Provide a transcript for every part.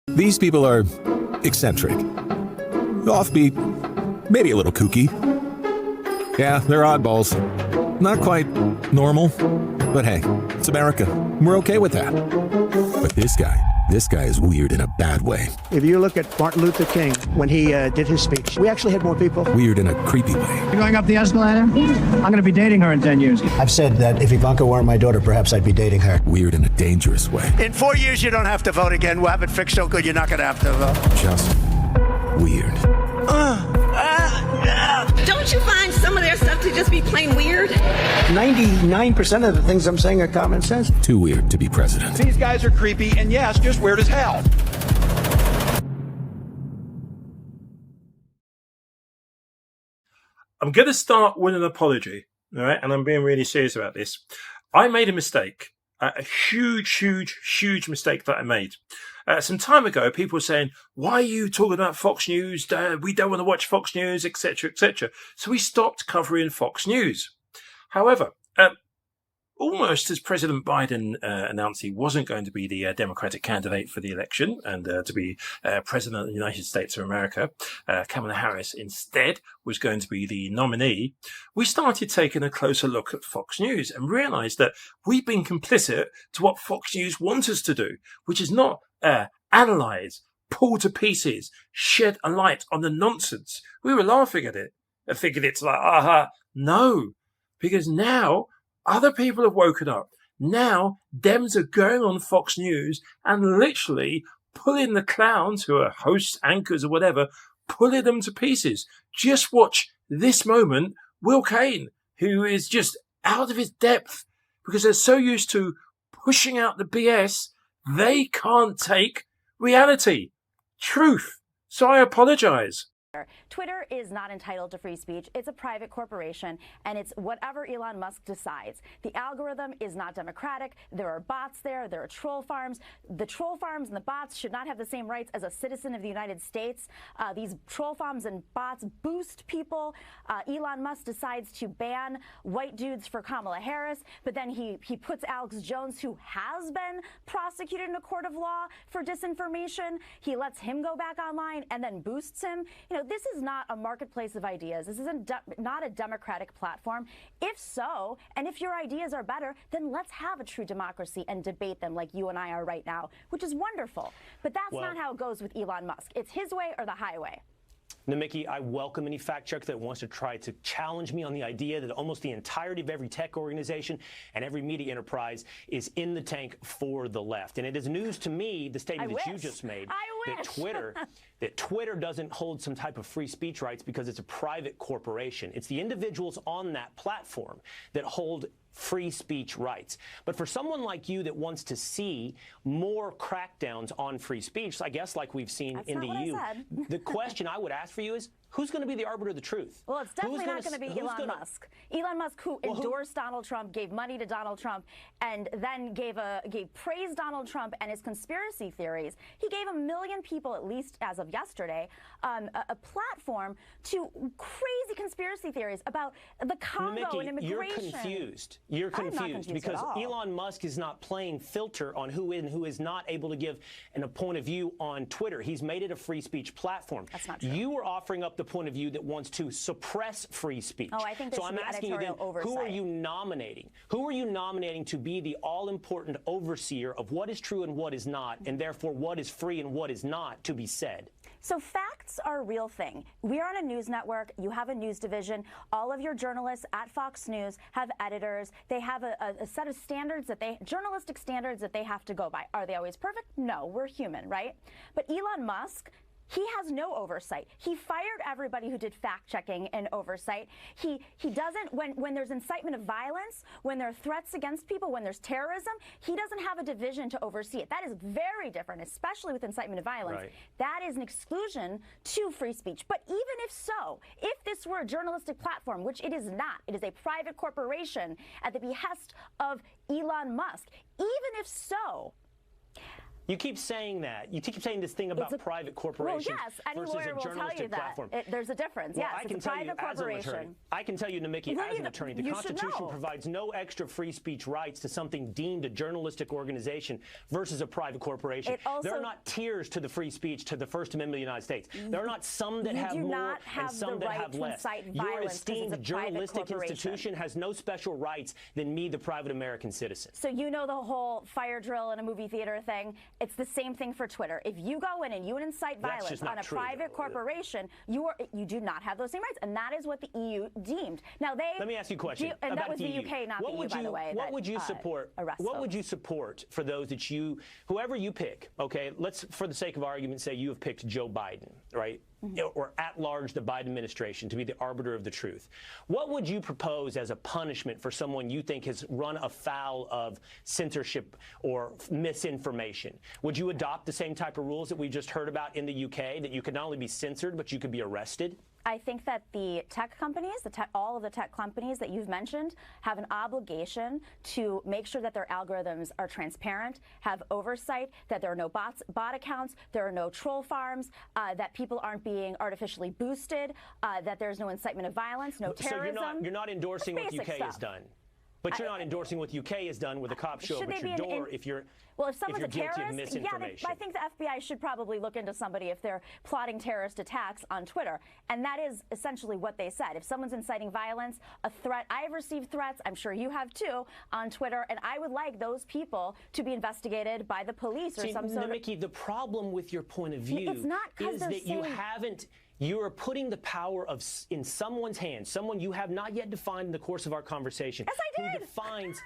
These people are eccentric, offbeat, maybe a little kooky. Yeah, they're oddballs. Not quite normal, but hey, it's America. We're okay with that. But this guy is weird in a bad way. If you look at Martin Luther King, when he did his speech, we actually had more people. Weird in a creepy way. You going up the escalator? I'm going to be dating her in 10 years. I've said that if Ivanka weren't my daughter, perhaps I'd be dating her. Weird in a dangerous way. In 4 years, you don't have to vote again. We'll have it fixed so good you're not going to have to vote. Just weird. Don't you find some of their stuff to just be plain weird? 99% of the things I'm saying are common sense. Too weird to be president. These guys are creepy and yes, just weird as hell. I'm going to start with an apology, all right? And I'm being really serious about this. I made a mistake, a huge mistake that I made. Some time ago, people were saying, why are you talking about Fox News? We don't want to watch Fox News, etc., etc. So we stopped covering Fox News. However, almost as President Biden announced he wasn't going to be the Democratic candidate for the election and to be President of the United States of America, Kamala Harris instead was going to be the nominee, we started taking a closer look at Fox News and realized that we've been complicit to what Fox News wants us to do, which is not analyze, pull to pieces, shed a light on the nonsense. We were laughing at it and thinking it's like, aha, no, because now other people have woken up. Now Dems are going on Fox News and literally pulling the clowns who are hosts, anchors or whatever, pulling them to pieces. Just watch this moment, Will Kane, who is just out of his depth because they're so used to pushing out the BS, they can't take reality, truth. So I apologize. Twitter is not entitled to free speech. It's a private corporation, and it's whatever Elon Musk decides. The algorithm is not democratic. There are bots there. There are troll farms. The troll farms and the bots should not have the same rights as a citizen of the United States. These troll farms and bots boost people. Elon Musk decides to ban white dudes for Kamala Harris, but then he puts Alex Jones, who has been prosecuted in a court of law for disinformation. He lets him go back online and then boosts him. You know, this is not a marketplace of ideas. This is not a democratic platform. If so, and if your ideas are better, then let's have a true democracy and debate them like you and I are right now, which is wonderful. But that's not how it goes with Elon Musk. It's his way or the highway. Now, Mickey, I welcome any fact checker that wants to try to challenge me on the idea that almost the entirety of every tech organization and every media enterprise is in the tank for the left. And it is news to me, the statement that you just made, that Twitter doesn't hold some type of free speech rights because it's a private corporation. It's the individuals on that platform that hold free speech rights. But for someone like you that wants to see more crackdowns on free speech, I guess like we've seen in the EU, the question I would ask for you is, who's going to be the arbiter of the truth? Well, it's definitely not going to be Elon Musk. Elon Musk, who endorsed Donald Trump, gave money to Donald Trump, and then gave praise Donald Trump and his conspiracy theories. He gave 1 million people, at least as of yesterday, a platform to crazy conspiracy theories about the Congo Mickey, and immigration. You're confused. You're confused because Elon Musk is not playing filter on who is and who is not able to give a point of view on Twitter. He's made it a free speech platform. That's not true. You are offering up the point of view that wants to suppress free speech. Oh, I think there so should I'm be asking you then, oversight. who are you nominating? Who are you nominating to be the all-important overseer of what is true and what is not, and therefore what is free and what is not to be said? So facts are a real thing. We are on a news network. You have a news division. All of your journalists at Fox News have editors. They have a set of standards journalistic standards that they have to go by. Are they always perfect? No, we're human, right? But Elon Musk, he has no oversight. He fired everybody who did fact-checking and oversight. He doesn't, when there's incitement of violence, when there are threats against people, when there's terrorism, he doesn't have a division to oversee it. That is very different, especially with incitement of violence. Right. That is an exclusion to free speech. But even if so, if this were a journalistic platform, which it is not, it is a private corporation at the behest of Elon Musk, even if so, You keep saying that. You keep saying this thing about private corporations well, yes, any versus lawyer a will tell journalistic you that. platform. There's a difference. Well, yes, I can it's a tell you private as an attorney. corporation. I can tell you, Namiki, as an attorney, the Constitution provides no extra free speech rights to something deemed a journalistic organization versus a private corporation. There are not tiers to the free speech to the First Amendment of the United States. There are not some that have more and some that have less. Your esteemed journalistic institution has no special rights than me, the private American citizen. So you know the whole fire drill in a movie theater thing? It's the same thing for Twitter. If you go in and you incite violence on a private corporation, you do not have those same rights, and that is what the EU deemed. Now let me ask you a question. And about that was the UK, not the EU, by the way. What would you support? What would you support for those that whoever you pick? Okay, let's, for the sake of argument, say you have picked Joe Biden, right? Or at large the Biden administration to be the arbiter of the truth. What would you propose as a punishment for someone you think has run afoul of censorship or misinformation? Would you adopt the same type of rules that we just heard about in the UK, that you could not only be censored, but you could be arrested? I think that the tech companies, all of the tech companies that you've mentioned, have an obligation to make sure that their algorithms are transparent, have oversight, that there are no bot accounts, there are no troll farms, that people aren't being artificially boosted, that there's no incitement of violence, no terrorism. So you're not endorsing what UK has done. But you're not endorsing what UK has done with the cops show up at your door if you're someone's a guilty terrorist, of misinformation. I think the FBI should probably look into somebody if they're plotting terrorist attacks on Twitter. And that is essentially what they said. If someone's inciting violence, a threat, I've received threats, I'm sure you have too, on Twitter, and I would like those people to be investigated by the police or some sort of... Namiki, the problem with your point of view is that you haven't... You are putting the power in someone's hands, someone you have not yet defined in the course of our conversation. Yes, I did. Who defines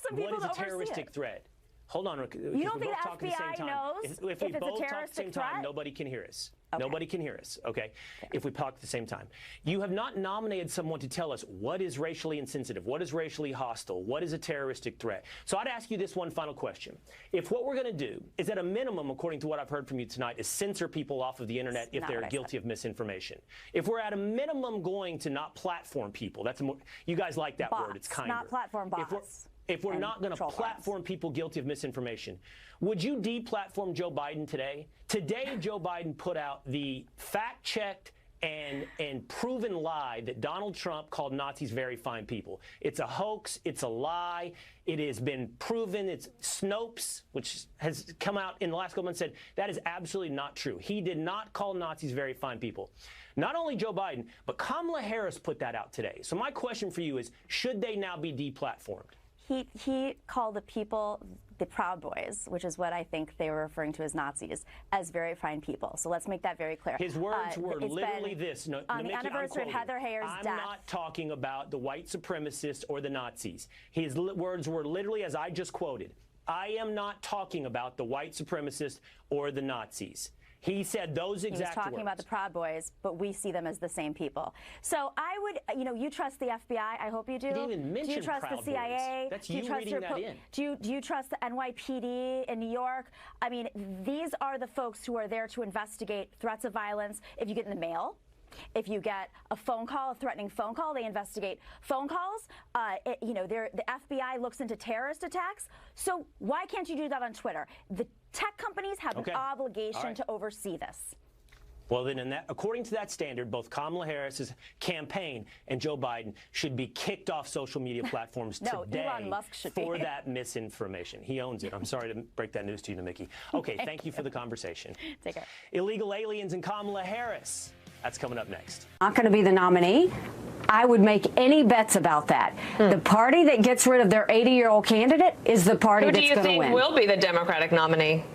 what is a terroristic threat. Hold on. You don't think the FBI knows if we both talk at the same time, nobody can hear us. Okay. Nobody can hear us, okay? If we talk at the same time. You have not nominated someone to tell us what is racially insensitive, what is racially hostile, what is a terroristic threat. So I'd ask you this one final question. If what we're going to do is, at a minimum, according to what I've heard from you tonight, is censor people off of the internet if they're guilty of misinformation. If we're at a minimum going to not platform people, that's more, you guys like that word, it's kinder. Not platform bots. If we're not going to platform people guilty of misinformation, would you deplatform Joe Biden today? Today, Joe Biden put out the fact-checked and proven lie that Donald Trump called Nazis very fine people. It's a hoax. It's a lie. It has been proven. It's Snopes, which has come out in the last couple months, said that is absolutely not true. He did not call Nazis very fine people. Not only Joe Biden, but Kamala Harris put that out today. So my question for you is, should they now be deplatformed? He called the people, the Proud Boys, which is what I think they were referring to as Nazis, as very fine people. So let's make that very clear. His words were literally this. No, on the anniversary of Heather Heyer's death. I'm not talking about the white supremacists or the Nazis. His words were literally, as I just quoted, I am not talking about the white supremacists or the Nazis. He said those exact words. He was talking about the Proud Boys, but we see them as the same people. So I would, you trust the FBI. I hope you do. You didn't even mention do you trust Proud the CIA? Boys. That's you reading that in. Do you trust the NYPD in New York? I mean, these are the folks who are there to investigate threats of violence. If you get in the mail, if you get a phone call, a threatening phone call, they investigate phone calls. The FBI looks into terrorist attacks. So why can't you do that on Twitter? The tech companies have an obligation to oversee this. Well, then, according to that standard, both Kamala Harris's campaign and Joe Biden should be kicked off social media platforms today Elon Musk should for that misinformation. He owns it. I'm sorry to break that news to you, Namiki. Okay, thank you for the conversation. Take care. Illegal aliens and Kamala Harris. That's coming up next. Not going to be the nominee. I would make any bets about that. The party that gets rid of their 80-year-old candidate is the party that's going to win. Who do you think will be the Democratic nominee?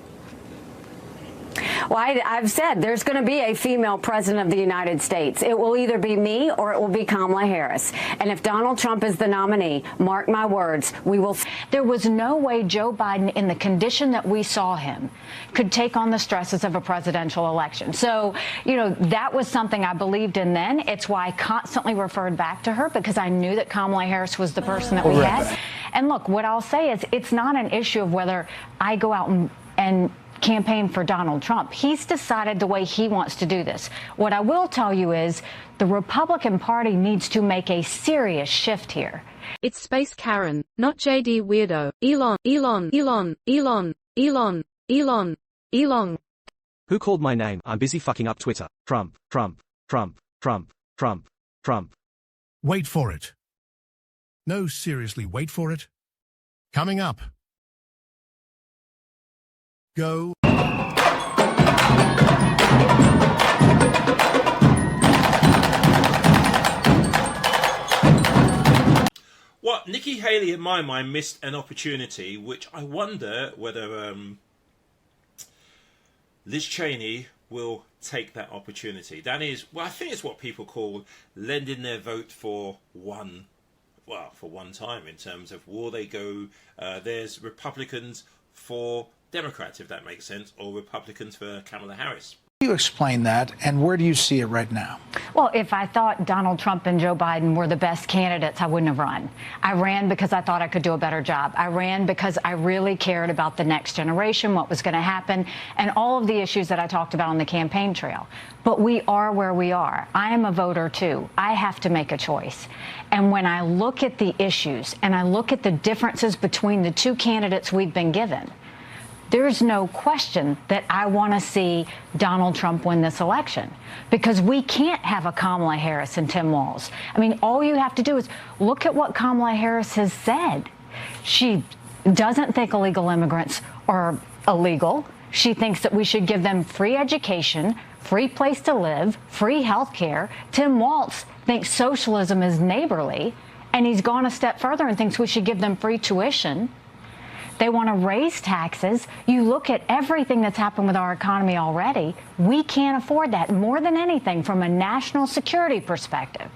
Well, I've said there's going to be a female president of the United States. It will either be me or it will be Kamala Harris. And if Donald Trump is the nominee, mark my words, we will. There was no way Joe Biden, in the condition that we saw him, could take on the stresses of a presidential election. So, that was something I believed in then. It's why I constantly referred back to her, because I knew that Kamala Harris was the person that we had. And look, what I'll say is it's not an issue of whether I go out and campaign for Donald Trump. He's decided the way he wants to do this. What I will tell you is the Republican Party needs to make a serious shift here. It's Space Karen, not JD Weirdo. Elon. Elon. Elon. Elon. Who called my name? I'm busy fucking up Twitter. Trump. Trump. Trump. Trump. Trump. Trump. Wait for it. No, seriously, wait for it. Coming up. Go. What, Nikki Haley, in my mind, missed an opportunity, which I wonder whether Liz Cheney will take that opportunity. That is, well, I think it's what people call lending their vote for one time, in terms of will they go, there's Republicans for Democrats, if that makes sense, or Republicans for Kamala Harris. How do you explain that, and where do you see it right now? Well, if I thought Donald Trump and Joe Biden were the best candidates, I wouldn't have run. I ran because I thought I could do a better job. I ran because I really cared about the next generation, what was going to happen, and all of the issues that I talked about on the campaign trail. But we are where we are. I am a voter, too. I have to make a choice. And when I look at the issues and I look at the differences between the two candidates we've been given, there's no question that I want to see Donald Trump win this election, because we can't have a Kamala Harris and Tim Walz. I mean, all you have to do is look at what Kamala Harris has said. She doesn't think illegal immigrants are illegal. She thinks that we should give them free education, free place to live, free health care. Tim Walz thinks socialism is neighborly, and he's gone a step further and thinks we should give them free tuition. They want to raise taxes. You look at everything that's happened with our economy already. We can't afford that. More than anything, from a national security perspective,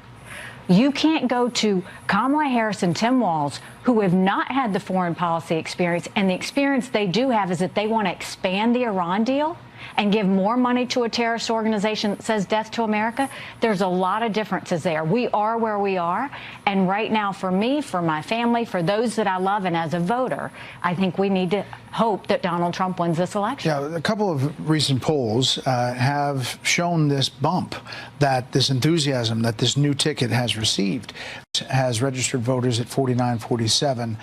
you can't go to Kamala Harris and Tim Walz, who have not had the foreign policy experience, and the experience they do have is that they want to expand the Iran deal and give more money to a terrorist organization that says death to America. There's a lot of differences there. We are where we are. And right now, for me, for my family, for those that I love, and as a voter, I think we need to hope that Donald Trump wins this election. Yeah, a couple of recent polls have shown this bump, that this enthusiasm that this new ticket has received. Has registered voters at 49-47,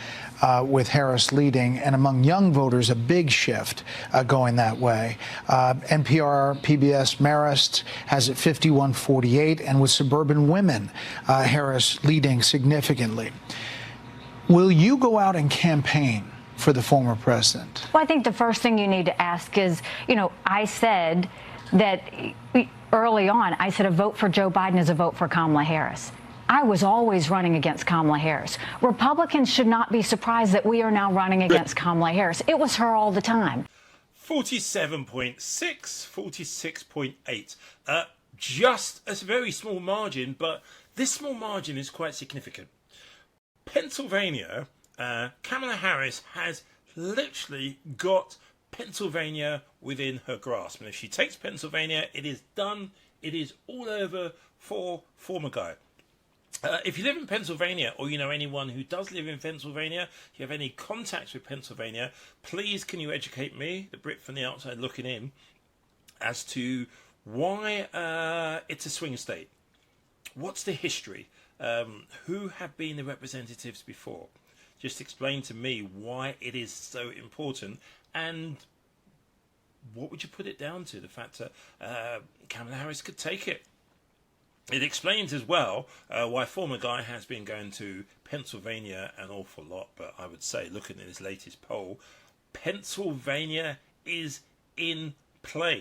with Harris leading, and among young voters, a big shift going that way. NPR, PBS, Marist has it 51-48, and with suburban women, Harris leading significantly. Will you go out and campaign for the former president? Well, I think the first thing you need to ask is, I said that early on, I said a vote for Joe Biden is a vote for Kamala Harris. I was always running against Kamala Harris. Republicans should not be surprised that we are now running against Kamala Harris. It was her all the time. 47.6, 46.8. Just a very small margin, but this small margin is quite significant. Pennsylvania, Kamala Harris has literally got Pennsylvania within her grasp. And if she takes Pennsylvania, it is done. It is all over for former guy. If you live in Pennsylvania, or you know anyone who does live in Pennsylvania, if you have any contacts with Pennsylvania, please can you educate me, the Brit from the outside looking in, as to why it's a swing state. What's the history? Who have been the representatives before? Just explain to me why it is so important, and what would you put it down to? The fact that Kamala Harris could take it. It explains as well why former guy has been going to Pennsylvania an awful lot, but I would say, looking at his latest poll, Pennsylvania is in play.